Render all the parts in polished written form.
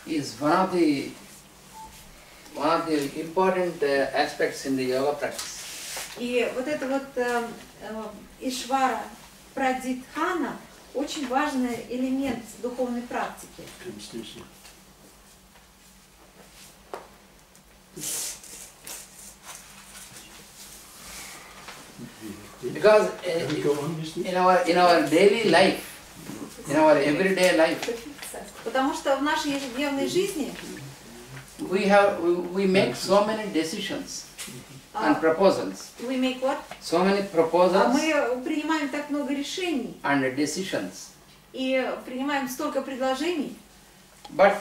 Is one of the important aspects in the yoga practice. И вот это вот Ишвара Прадитхана очень важный элемент духовной практики. Because in our daily life, in our everyday life, потому что в нашей ежедневной жизни we make so many decisions and proposals. We make what? So many proposals. Мы принимаем так много решений. And decisions. И принимаем столько предложений. But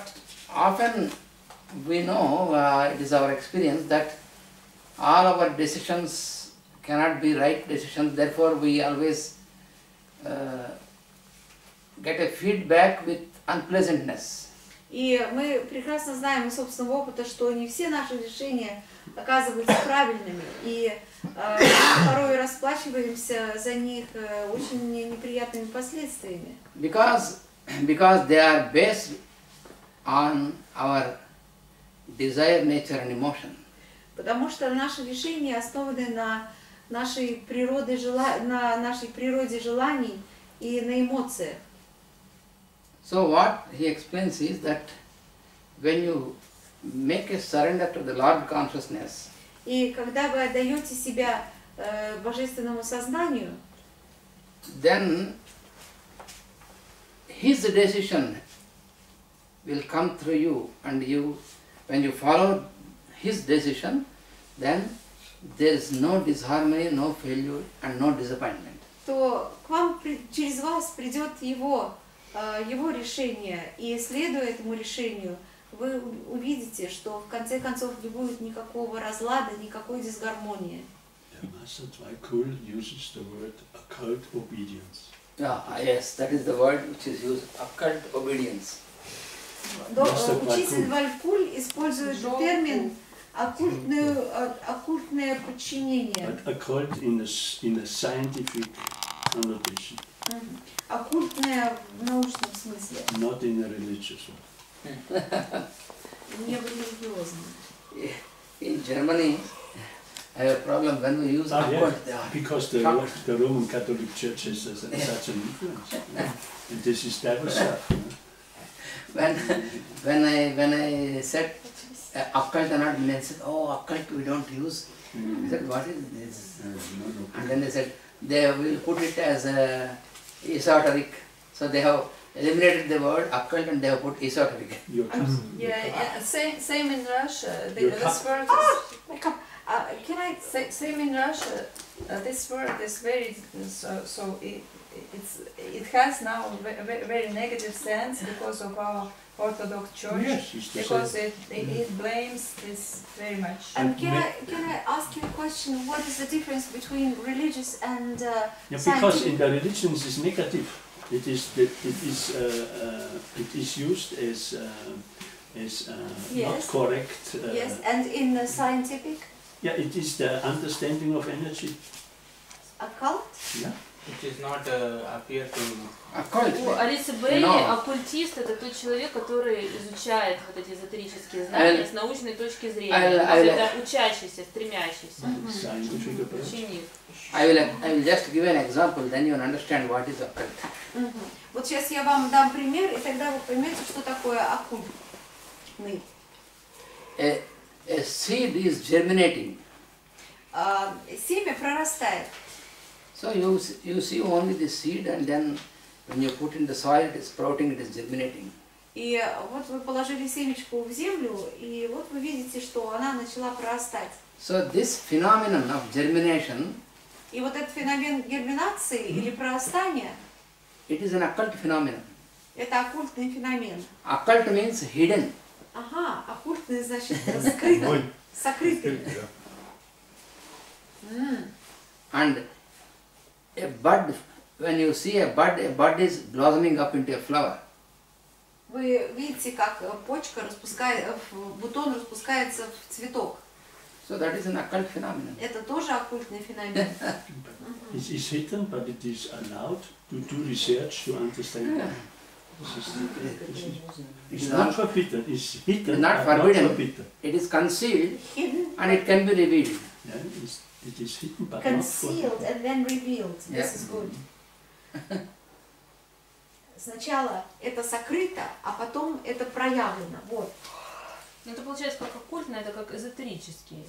often we know, it is our experience that all our decisions cannot be right decisions. Therefore, we always get a feedback with unpleasantness. И мы прекрасно знаем из собственного опыта, что не все наши решения оказываются правильными, и порой расплачиваемся за них очень неприятными последствиями. Because they are based on our desire, nature and emotion. Потому что наши решения основаны на нашей природе желаний и на эмоциях. So what he explains is that when you make a surrender to the Lord consciousness, и когда вы отдаете себя божественному сознанию, then his decision will come through you, and when you follow his decision, then there is no disharmony, no failure and no disappointment. То к вам через вас придет его решение, и следуя этому решению, вы увидите, что в конце концов не будет никакого разлада, никакой дисгармонии. Yes, that is the word which is used, occult obedience. Учитель Валькуль использует термин оккультное подчинение. Occult in a scientific connotation. Оккультное в научном смысле. Not in a religious one. Не в религиозном. In Germany, I have a problem when we use occult. Because the Roman Catholic Church has such an influence. And this is devil stuff. When I said occult and not, they said, oh, occult we don't use. I said, what is this? And then they said, they will put it as esoteric. So they have eliminated the word occult and they have put esoteric. Same in Russia. This word Can I say same in Russia? This word is very it has now very negative sense because of our Orthodox Church. Yes, because it blames this very much. And can I ask you a question? What is the difference between religious and scientific? Because in the religions is negative. It is used as yes. not correct. Yes, and in the scientific? Yeah, it is the understanding of energy. Occult? Yeah. It is not appear to... Occult. У Алисы Бейли оккультист — это тот человек, который изучает вот эти эзотерические знания с научной точки зрения. Это учащийся, стремящийся ученик. I will just give an example, then you will understand what is occult. Вот сейчас я вам дам пример, и тогда вы поймете, что такое оккультный. A seed is germinating. Семя прорастает. So you see only the seed, and then when you put in the soil, it is sprouting, it is germinating. И вот вы положили семечку в землю, и вот вы видите, что она начала прорастать. So this phenomenon of germination, и вот этот феномен герминации или прорастания, it is an occult phenomenon. Это оккультный феномен. Occult means hidden. Ага, оккультный значит скрытый, сокрытый. And a bud, when you see a bud is blossoming up into a flower. Вы видите, как почка бутон распускается в цветок. So that is an occult phenomenon. Это тоже оккультный феномен. It is hidden, but it is allowed to do research to understand. It's not forbidden. It's hidden, not but forbidden. not forbidden. It is concealed Hidden, and it can be revealed. Yeah, it is hidden, but concealed not forbidden. and then revealed. Yeah. This is good. Сначала это сокрыто, а потом это проявлено. Вот. Ну это получается как оккультное, это как эзотерические.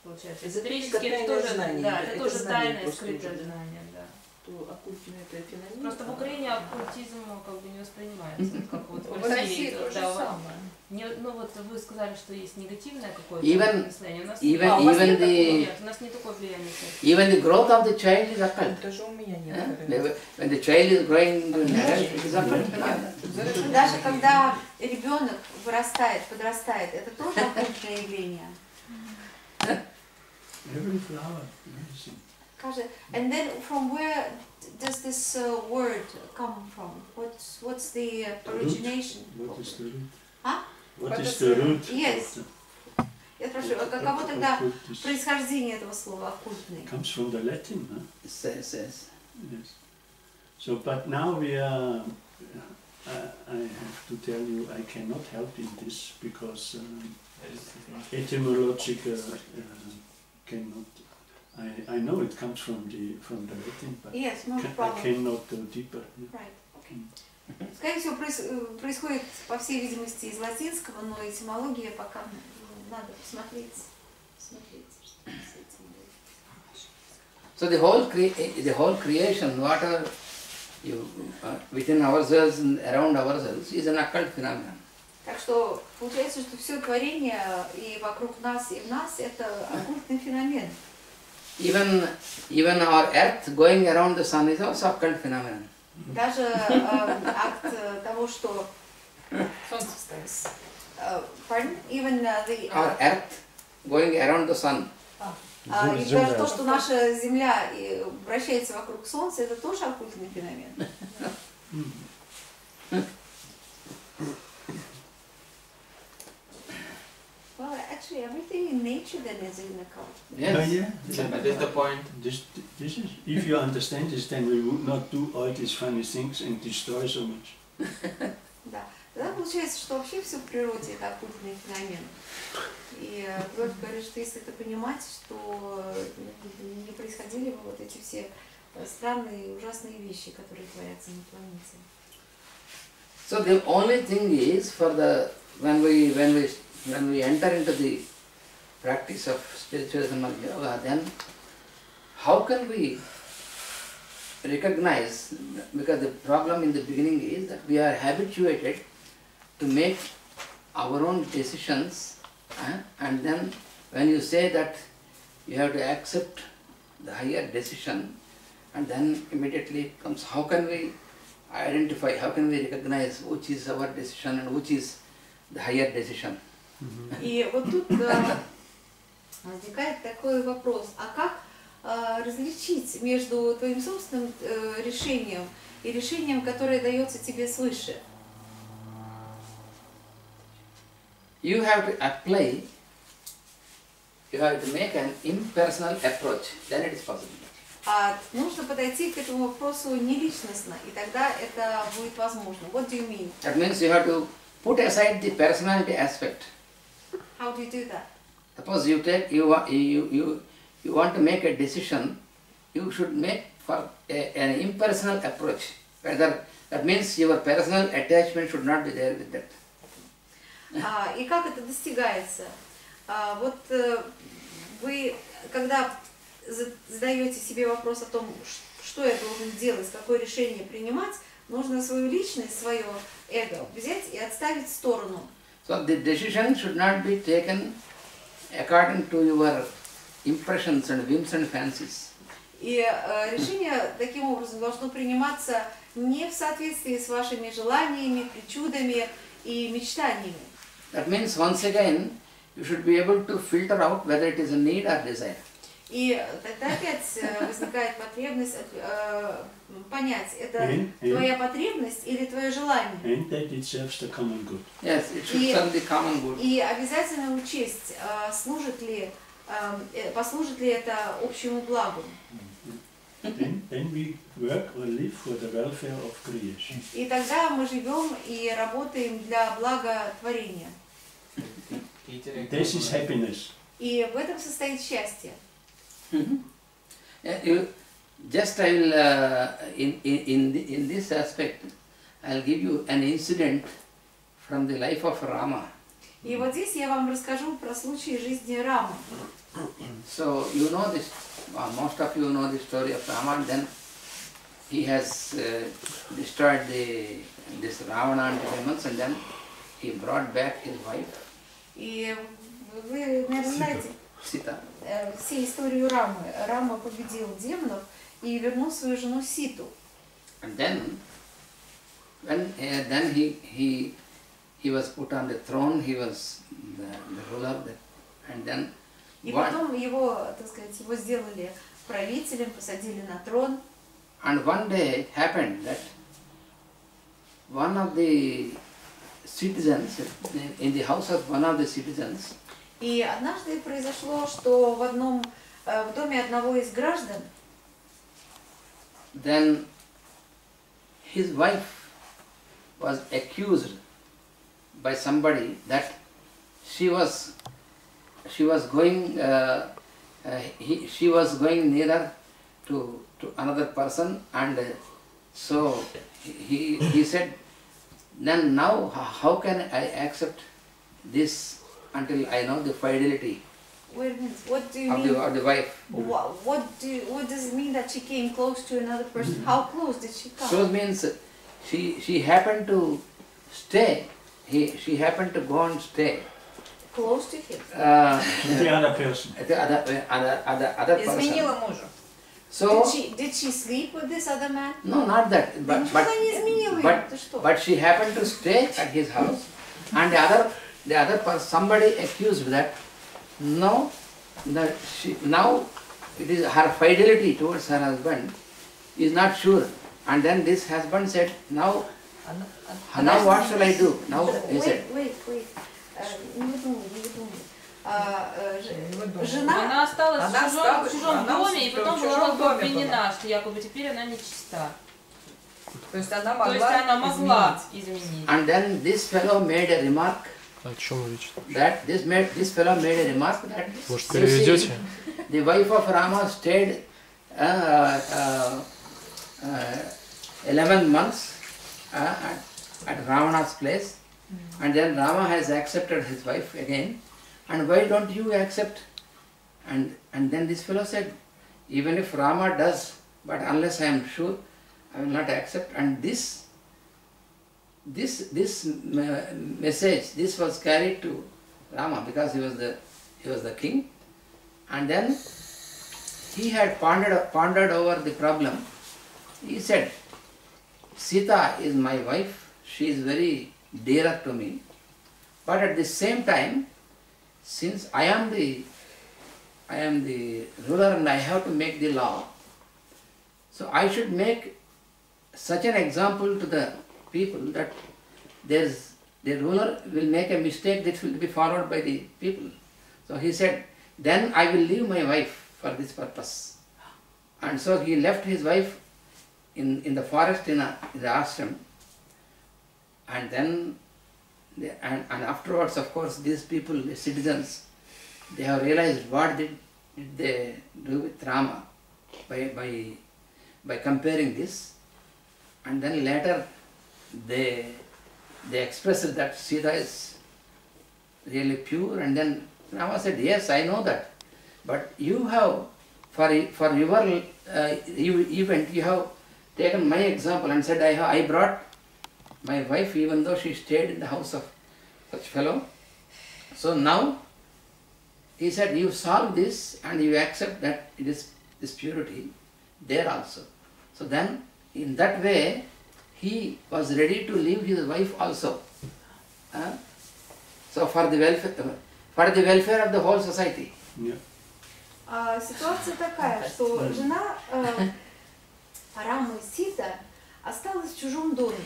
Получается. Эзотерическое Эзотерические это тайное тоже, знание, да, да, это это тоже знание тайное, просто скрытое уже, да. знание, да. То оккультный это феномен. Просто в Украине оккультизм как бы не воспринимается, как вот В России то же да, самое. ну вот вы сказали, что есть негативное какое-то Even- мышление. У нас even the нет, у нас не такое влияние. even the growth of the child is occult. Даже у меня нет. When the child is growing into an adult, it is occult phenomenon. Даже когда ребенок вырастает, подрастает, это тоже оккультное явление. Every flower, amazing. And then from where does this word come from? What's the origination? What is the root? Huh? What is the root? Yes. of Я спрашиваю, каково тогда occultism? происхождение этого слова оккультный? Comes from the Latin, huh? Yes. Yes. So, but now we are. I have to tell you, I cannot help in this because etymological cannot. I know it comes from the Latin, but Yes, no I problem. cannot go deeper. Right. Okay. Скорее всего, происходит, по всей видимости, из латинского, но этимология пока надо посмотреть. Что с этим будет. So the whole creation, whatever you within ourselves and around ourselves, is an occult phenomenon. Так что получается, что все творение и вокруг нас, и в нас это оккультный феномен. Even our earth going around the sun is also occult phenomenon. Даже акт того, что pardon, even the Our earth going around the sun. и даже то, что наша Земля вращается вокруг Солнца, это тоже оккультный феномен. Well, actually, everything in nature then is in a cult. Yes. Yeah. That is the point. This is. If you understand this, then we would not do all these funny things and destroy so much. Да. Тогда получается, что вообще все в природе это оккультный феномен. И Лёль говорит, что если это понимать, что не происходили бы вот эти все странные, ужасные вещи, которые творятся на планете. So the only thing is for the when we enter into the practice of spiritualism or yoga, then how can we recognize, because the problem in the beginning is that we are habituated to make our own decisions, and then when you say that you have to accept the higher decision, and then immediately comes, how can we identify, how can we recognize which is our decision and which is the higher decision? И вот тут возникает такой вопрос, а как различить между твоим собственным решением и решением, которое дается тебе свыше? You have to apply, you have to make an impersonal approach, then it is possible. Нужно подойти к этому вопросу неличностно, и тогда это будет возможно. What do you mean? That means you have to put aside the personality aspect. How do you do that? Suppose you want to make a decision, you should make for an impersonal approach. Whether that means your personal attachment should not be there with that. И как это достигается? Вот вы, когда задаете себе вопрос о том, что я должен делать, какое решение принимать, нужно свою личность, свое эго взять и отставить в сторону. So the decision should not be taken according to your impressions and whims and fancies. И решение таким образом должно приниматься не в соответствии с вашими желаниями, причудами и мечтаниями. That means once again you should be able to filter out whether it is a need or desire. И тогда опять возникает потребность понять, это твоя потребность или твое желание. And that it serves the common good. Yes, it should serve the common good. И обязательно учесть, послужит ли это общему благу. then we work or live for the welfare of creation. И тогда мы живем и работаем для блага творения. This is happiness. И в этом состоит счастье. Just I will, in this aspect, I'll give you an incident from the life of Rama. И вот здесь я вам расскажу про случай жизни Рамы. So you know this, most of you know the story of Rama, and then he has destroyed this Ravana and the demons, and then he brought back his wife. И вы, наверное, знаете всю историю Рамы. Рама победил демонов и вернул свою жену Ситу. And then, when he was put on the throne, he was the ruler, and then. И потом его, так сказать, его сделали правителем, посадили на трон. And one day it happened that one of the citizens, in the house of one of the citizens, и однажды произошло, что в доме одного из граждан, then his wife was accused by somebody that she was going nearer to another person, and so he said, then now how can I accept this until I know the fidelity Wait a minute, what do you mean? of the wife? What does it mean that she came close to another person? How close did she come? So it means she happened to stay. She happened to go and stay. Close to him. The other person. The other person. Изменила мужу. So Did she sleep with this other man? no, not that. But she happened to stay at his house, and the other person, somebody accused that now it is her fidelity towards her husband is not sure, and then this husband said, now what shall I do? Now he said. Wait. Не выдумывай. Жена... Она осталась в чужом доме, и потом была обвинена, что якобы теперь она нечиста. То есть она могла изменить. And then this fellow made a remark. О чем речь? That this fellow made a remark that Может, переведете? The wife of Rama stayed 11 months at Ravana's place, and then Rama has accepted his wife again. And why don't you accept? And then this fellow said, even if Rama does, but unless I am sure, I will not accept. And this message, this was carried to Rama because he was the king. And then he had pondered over the problem. He said, Sita is my wife. She is very dear to me. But at the same time, since I am the ruler and I have to make the law, so I should make such an example to the people that the ruler will make a mistake that will be followed by the people. So he said, then I will leave my wife for this purpose. And so he left his wife in the forest in the ashram. And then and afterwards, of course, these people, the citizens, they have realized what did they do with Rama by comparing this. And then later they expressed that Sita is really pure, and then Rama said, yes, I know that, but you have, for your event, you have taken my example and said, I brought my wife even though she stayed in the house of such fellow. So now, he said, you solve this and you accept that it is this purity there also. So then, in that way, he was ready to leave his wife also. So for the welfare of the whole society. Yeah. Ситуация такая, что жена Рамы Сита осталась в чужом доме.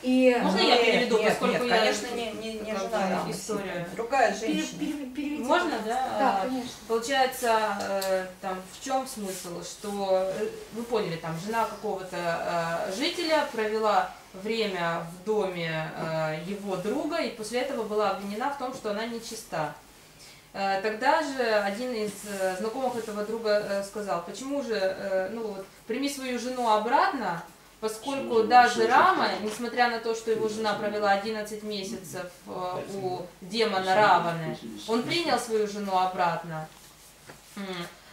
И Можно я переведу, поскольку я... конечно, не жена Рамы, другая женщина. Можно, да? Да, конечно. Получается, там, в чем смысл, что, вы поняли, там, жена какого-то жителя провела время в доме его друга, и после этого была обвинена в том, что она нечиста. Тогда же один из знакомых этого друга сказал, почему же, ну вот, прими свою жену обратно, поскольку даже Рама, несмотря на то, что его жена провела 11 месяцев у демона Раваны, он принял свою жену обратно.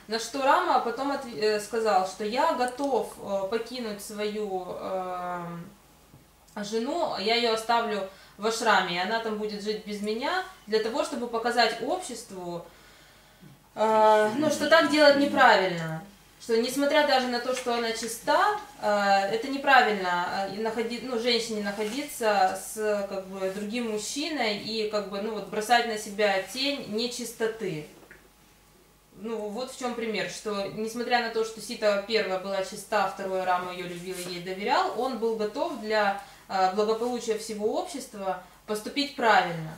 На что Рама потом сказал, что я готов покинуть свою жену, я ее оставлю в ашраме, и она там будет жить без меня, для того, чтобы показать обществу, ну, что так делать неправильно. Что несмотря даже на то, что она чиста, это неправильно женщине находиться с как бы другим мужчиной и как бы, ну, вот, бросать на себя тень нечистоты. Ну, вот в чем пример, что несмотря на то, что Сита первая была чиста, вторая Рама ее любил и ей доверял, он был готов для благополучия всего общества поступить правильно.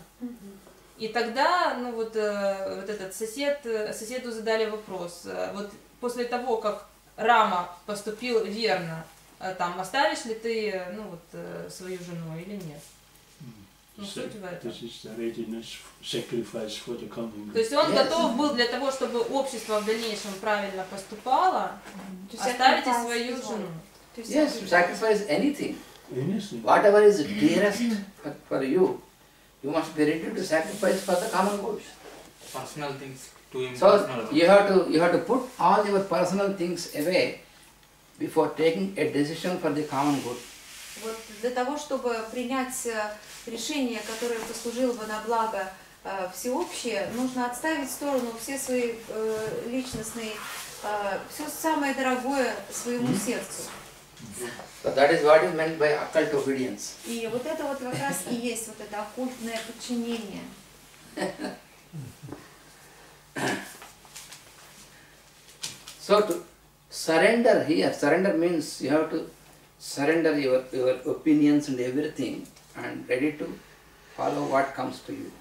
И тогда, ну, вот этот соседу задали вопрос, вот после того, как Рама поступил верно, там, оставишь ли ты, ну, вот, свою жену или нет? Ну, суть в этом. То есть он готов был для того, чтобы общество в дальнейшем правильно поступало, оставить и свою жену. Yes, to sacrifice anything. Whatever is dearest for you, you must be ready to sacrifice for the common good. Personal things to him. So you have to put all your personal things away before taking a decision for the common good. Вот для того, чтобы принять решение, которое послужило бы на благо всеобщее, нужно отставить в сторону все свои личностные, все самое дорогое своему сердцу. So that is what is meant by occult obedience. И вот это вот как раз и есть вот это оккультное подчинение. So to surrender here, surrender means you have to surrender your opinions and everything and ready to follow what comes to you.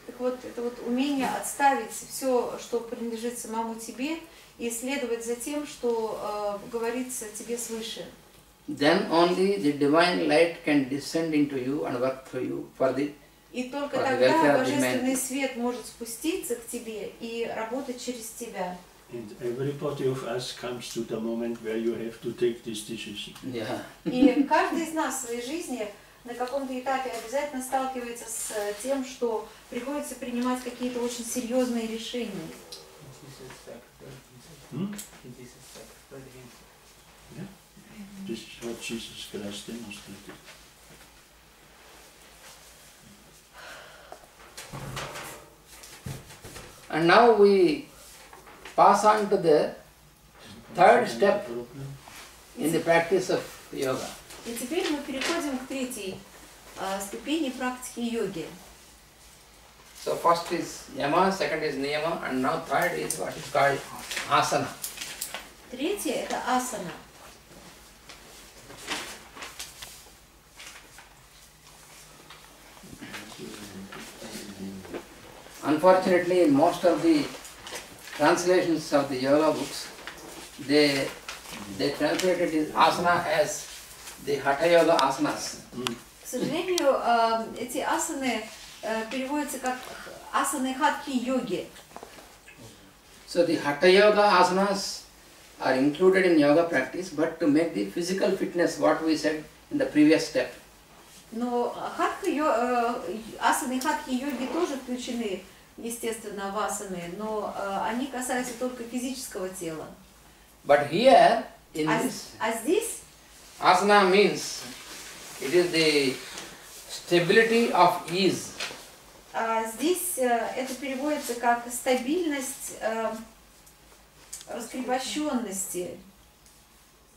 Так вот, это вот умение отставить все, что принадлежит самому тебе, и следовать за тем, что говорится тебе свыше. Then only the divine light can descend into you and work through you for the И только тогда божественный свет может спуститься к тебе и работать через тебя. And everybody of us comes to the moment where you have to take this decision. Yeah. И каждый из нас в своей жизни на каком-то этапе обязательно сталкивается с тем, что приходится принимать какие-то очень серьезные решения. This is what Jesus Christ demonstrated. And now we pass on to the third step in the practice of yoga. И теперь мы переходим к третьей ступени практики йоги. So first is yama, second is niyama, and now third is what is called asana. Третье – это асана. Unfortunately, in most of the translations of the yoga books, they translated this asana as the hatha yoga asanas. К сожалению, эти асаны переводятся как асаны хатхи-йоги. So the hatha yoga asanas are included in yoga practice, but to make the physical fitness, what we said in the previous step. Но асаны хатхи-йоги тоже включены, естественно, в асаны, но они касаются только физического тела. But here, in this, здесь asana means it is the stability of ease. Здесь это переводится как стабильность раскрепощенности.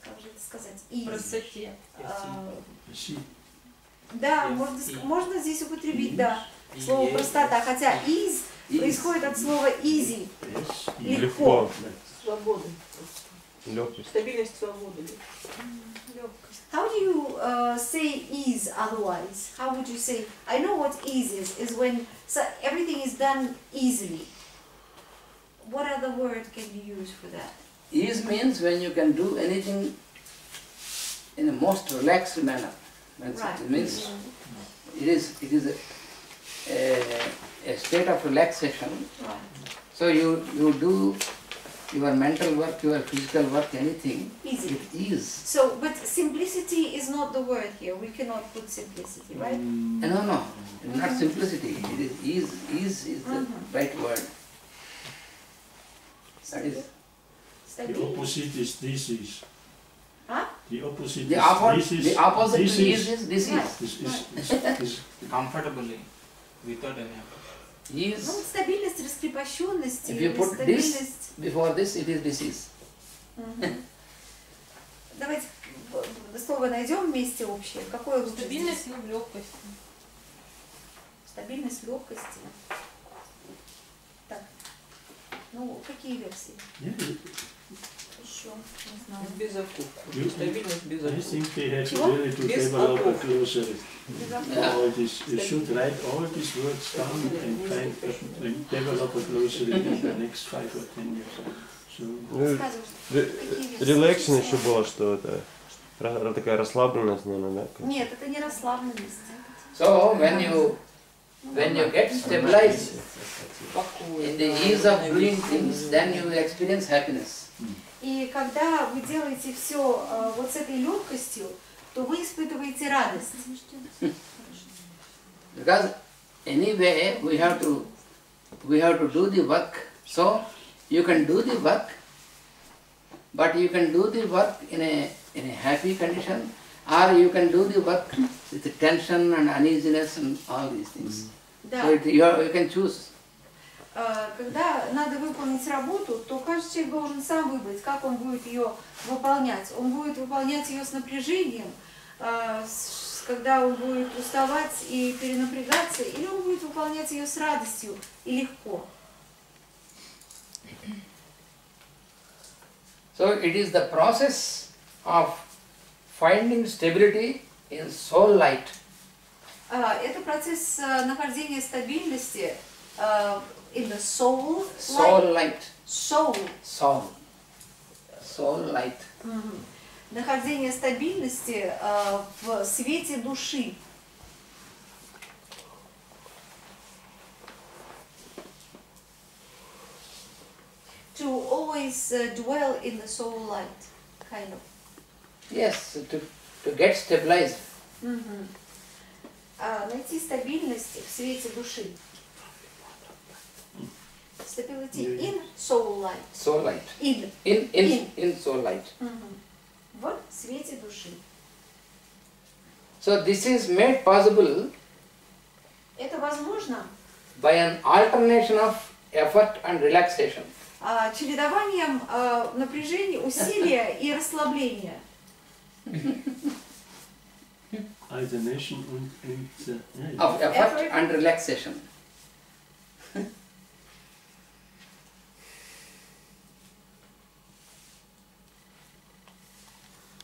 Как же это сказать? Простоте. Да, можно здесь употребить, да, слово простота, хотя ease происходит от слова easy, легко. Легкость. Стабильность, свобода. How do you say ease otherwise? How would you say? I know what ease is when everything is done easily. What other word can you use for that? Ease means when you can do anything in a most relaxed manner. Right. It means it is a state of relaxation. Right. So you do your mental work, your physical work, anything Easy. with ease. So, but simplicity is not the word here. We cannot put simplicity, right? No, not simplicity. It is ease. Ease is the right word. That is The opposite is disease. Huh? The opposite the is opposite. The opposite to disease. ease is disease. Is comfortably without any effort. Ну, Ease. стабильность раскрепощенности. If you или put this стабильность. before this, it is disease. Давайте слово найдем вместе общее. Какое лучше? Стабильность, ну, в легкости. Стабильность в легкости. Так. Ну, какие версии? Еще, не знаю. Без окупа. You- Стабильность без I окупа. think they have Чего? really to Без develop a оков. glossary. Без All this, you should write all these words down and develop a glossary in the next 5 or 10 years. So, Ну, Какие версии? релакшн еще было, что это такая расслабленность, наверное, да? Нет, это не расслабленность. So when you get stabilized in the ease of doing things, then you will experience happiness. И когда вы делаете все вот с этой легкостью, то вы испытываете радость. Because anyway we have to do the work. So you can do the work, but you can do the work in a happy condition, or you can do the work with tension and uneasiness and all these things. Да. So you can choose. Когда надо выполнить работу, то каждый человек должен сам выбрать, как он будет ее выполнять. Он будет выполнять ее с напряжением, когда он будет уставать и перенапрягаться, или он будет выполнять ее с радостью и легко. So it is the process of finding stability in soul light. Это процесс нахождения стабильности in the soul Soul light. Soul. Soul light. Нахождение стабильности в свете души. To always dwell in the soul light, kind of. Yes, to get stabilized. Найти стабильность в свете души. Stability in soul light. Soul light. In In soul light. в свете души. So this is made possible Это возможно by an alternation of effort and relaxation. чередованием напряжения, усилия и расслабления. alternation and Of effort and relaxation.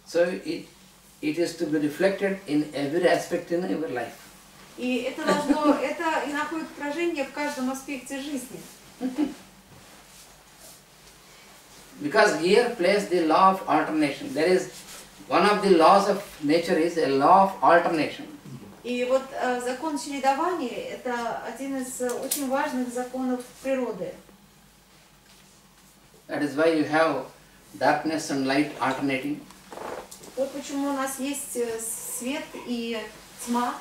So it is to be reflected in every aspect in your life. И это должно, это и находит отражение в каждом аспекте жизни. Because here plays the law of alternation. There is one of the laws of nature is a law of alternation. И вот закон чередования – это один из очень важных законов природы. That is why you have darkness and light alternating. Вот почему у нас есть свет и тьма,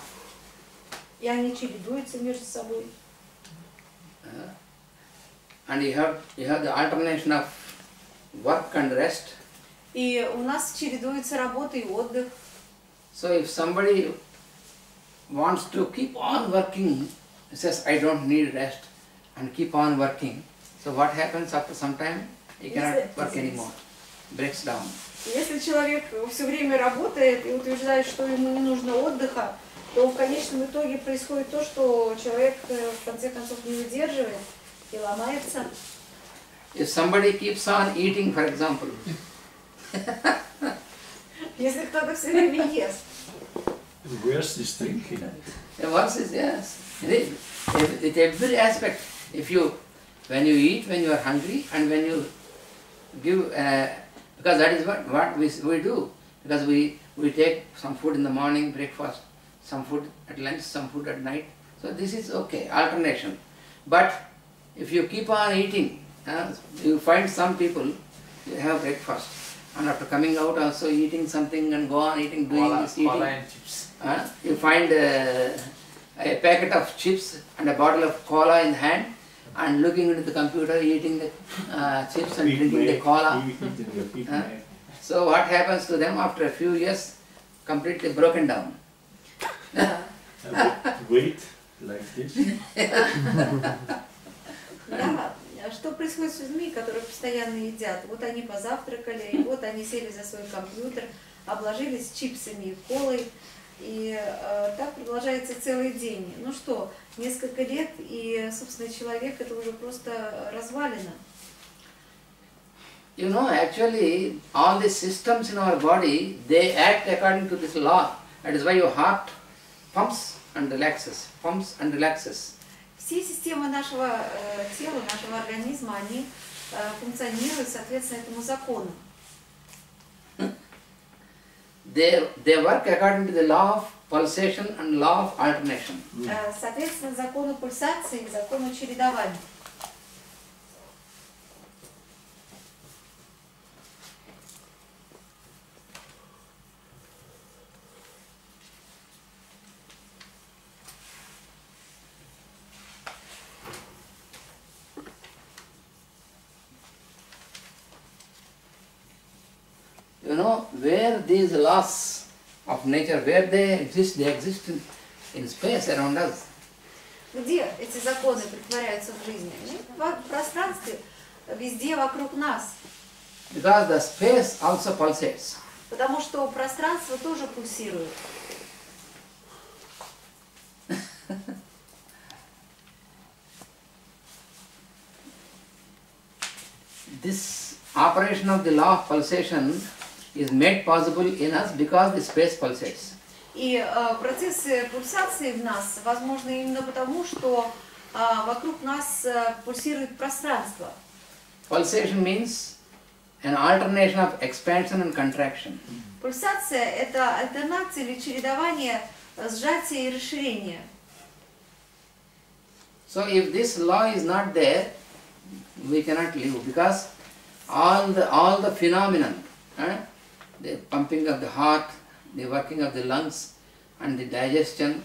и они чередуются между собой. And you have the alternation of work and rest. И у нас чередуется работа и отдых. So if somebody wants to keep on working, says I don't need rest, and keep on working, so what happens after some time? He cannot work anymore, breaks down. Если человек все время работает и утверждает, что ему не нужно отдыха, то в конечном итоге происходит то, что человек в конце концов не выдерживает и ломается. If somebody keeps on eating, for example, Если кто-то все время ест. Where's this thinking? The worse is, yes. With every aspect, when you eat, when you are hungry, and when you give, because that is what we do. Because we take some food in the morning, breakfast, some food at lunch, some food at night. So this is okay, alternation. But if you keep on eating, you find some people, you have breakfast, and after coming out also eating something and go on eating, doing this eating. Cola and chips. You find a packet of chips and a bottle of cola in hand, and looking into the computer, eating the chips and drinking the cola. So what happens to them after a few years? Completely broken down. Wait, like this. Да. Что происходит с людьми, которые постоянно едят? Вот они позавтракали, и вот они сели за свой компьютер, обложились чипсами и колой, и так продолжается целый день. Ну что, несколько лет, и, собственно, человек это уже просто развалина. You know, actually, all the systems in our body, they act according to this law. That is why your heart pumps and relaxes, pumps and relaxes. Все системы нашего тела, нашего организма, они функционируют соответственно этому закону. They work according to the law of pulsation and law of alternation. Соответственно, закону пульсации и закону чередования. You know, where these laws of nature, where they exist in space around us. Где эти законы притворяются в жизни? В пространстве, везде вокруг нас. Because the space also pulsates. Потому что пространство тоже пульсирует. This operation of the law of pulsation is made possible in us because the space pulsates. И процессы пульсации в нас возможны именно потому, что вокруг нас пульсирует пространство. Pulsation means an alternation of expansion and contraction. Пульсация – это альтернация или чередование сжатия и расширения. So if this law is not there, we cannot live, because all the phenomenon, the pumping of the heart, the working of the lungs, and the digestion,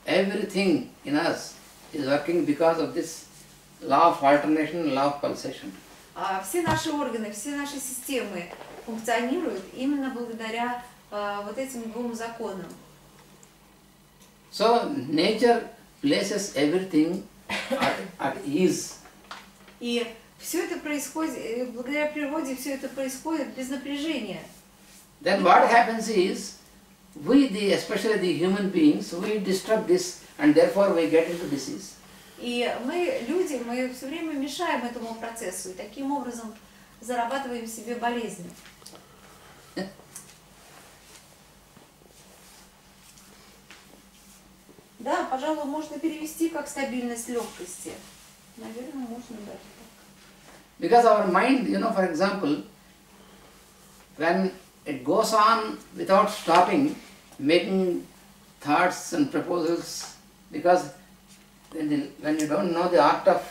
everything in us is working because of this law of alternation, law of pulsation. Все наши органы, все наши системы функционируют именно благодаря вот этим двум законам. So nature places everything at ease. И все это происходит, благодаря природе все это происходит без напряжения. Then what happens is, especially the human beings, we disturb this, and therefore we get into disease. И мы, люди, мы все время мешаем этому процессу, и таким образом зарабатываем себе болезни. Да, пожалуй, можно перевести как стабильность легкости. Наверное, можно даже так. Because our mind, for example, when it goes on without stopping, making thoughts and proposals, because when you don't know the art of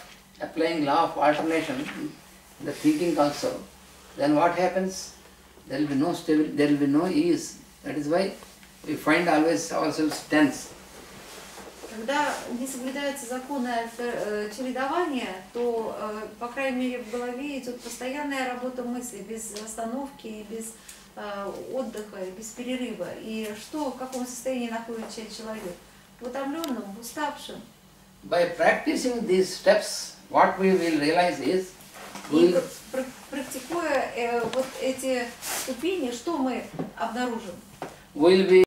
applying law of alternation, the thinking also, then what happens? There will be no stability, there will be no ease. That is why we find always ourselves tense. Когда не соблюдаются законы чередования, то, по крайней мере, в голове идет постоянная работа мыслей, без остановки, без отдыха, без перерыва. И что, в каком состоянии находится человек? В утомленном, уставшем. By practicing these steps, what we will realize is, практикуя вот эти ступени, что мы обнаружим? We will be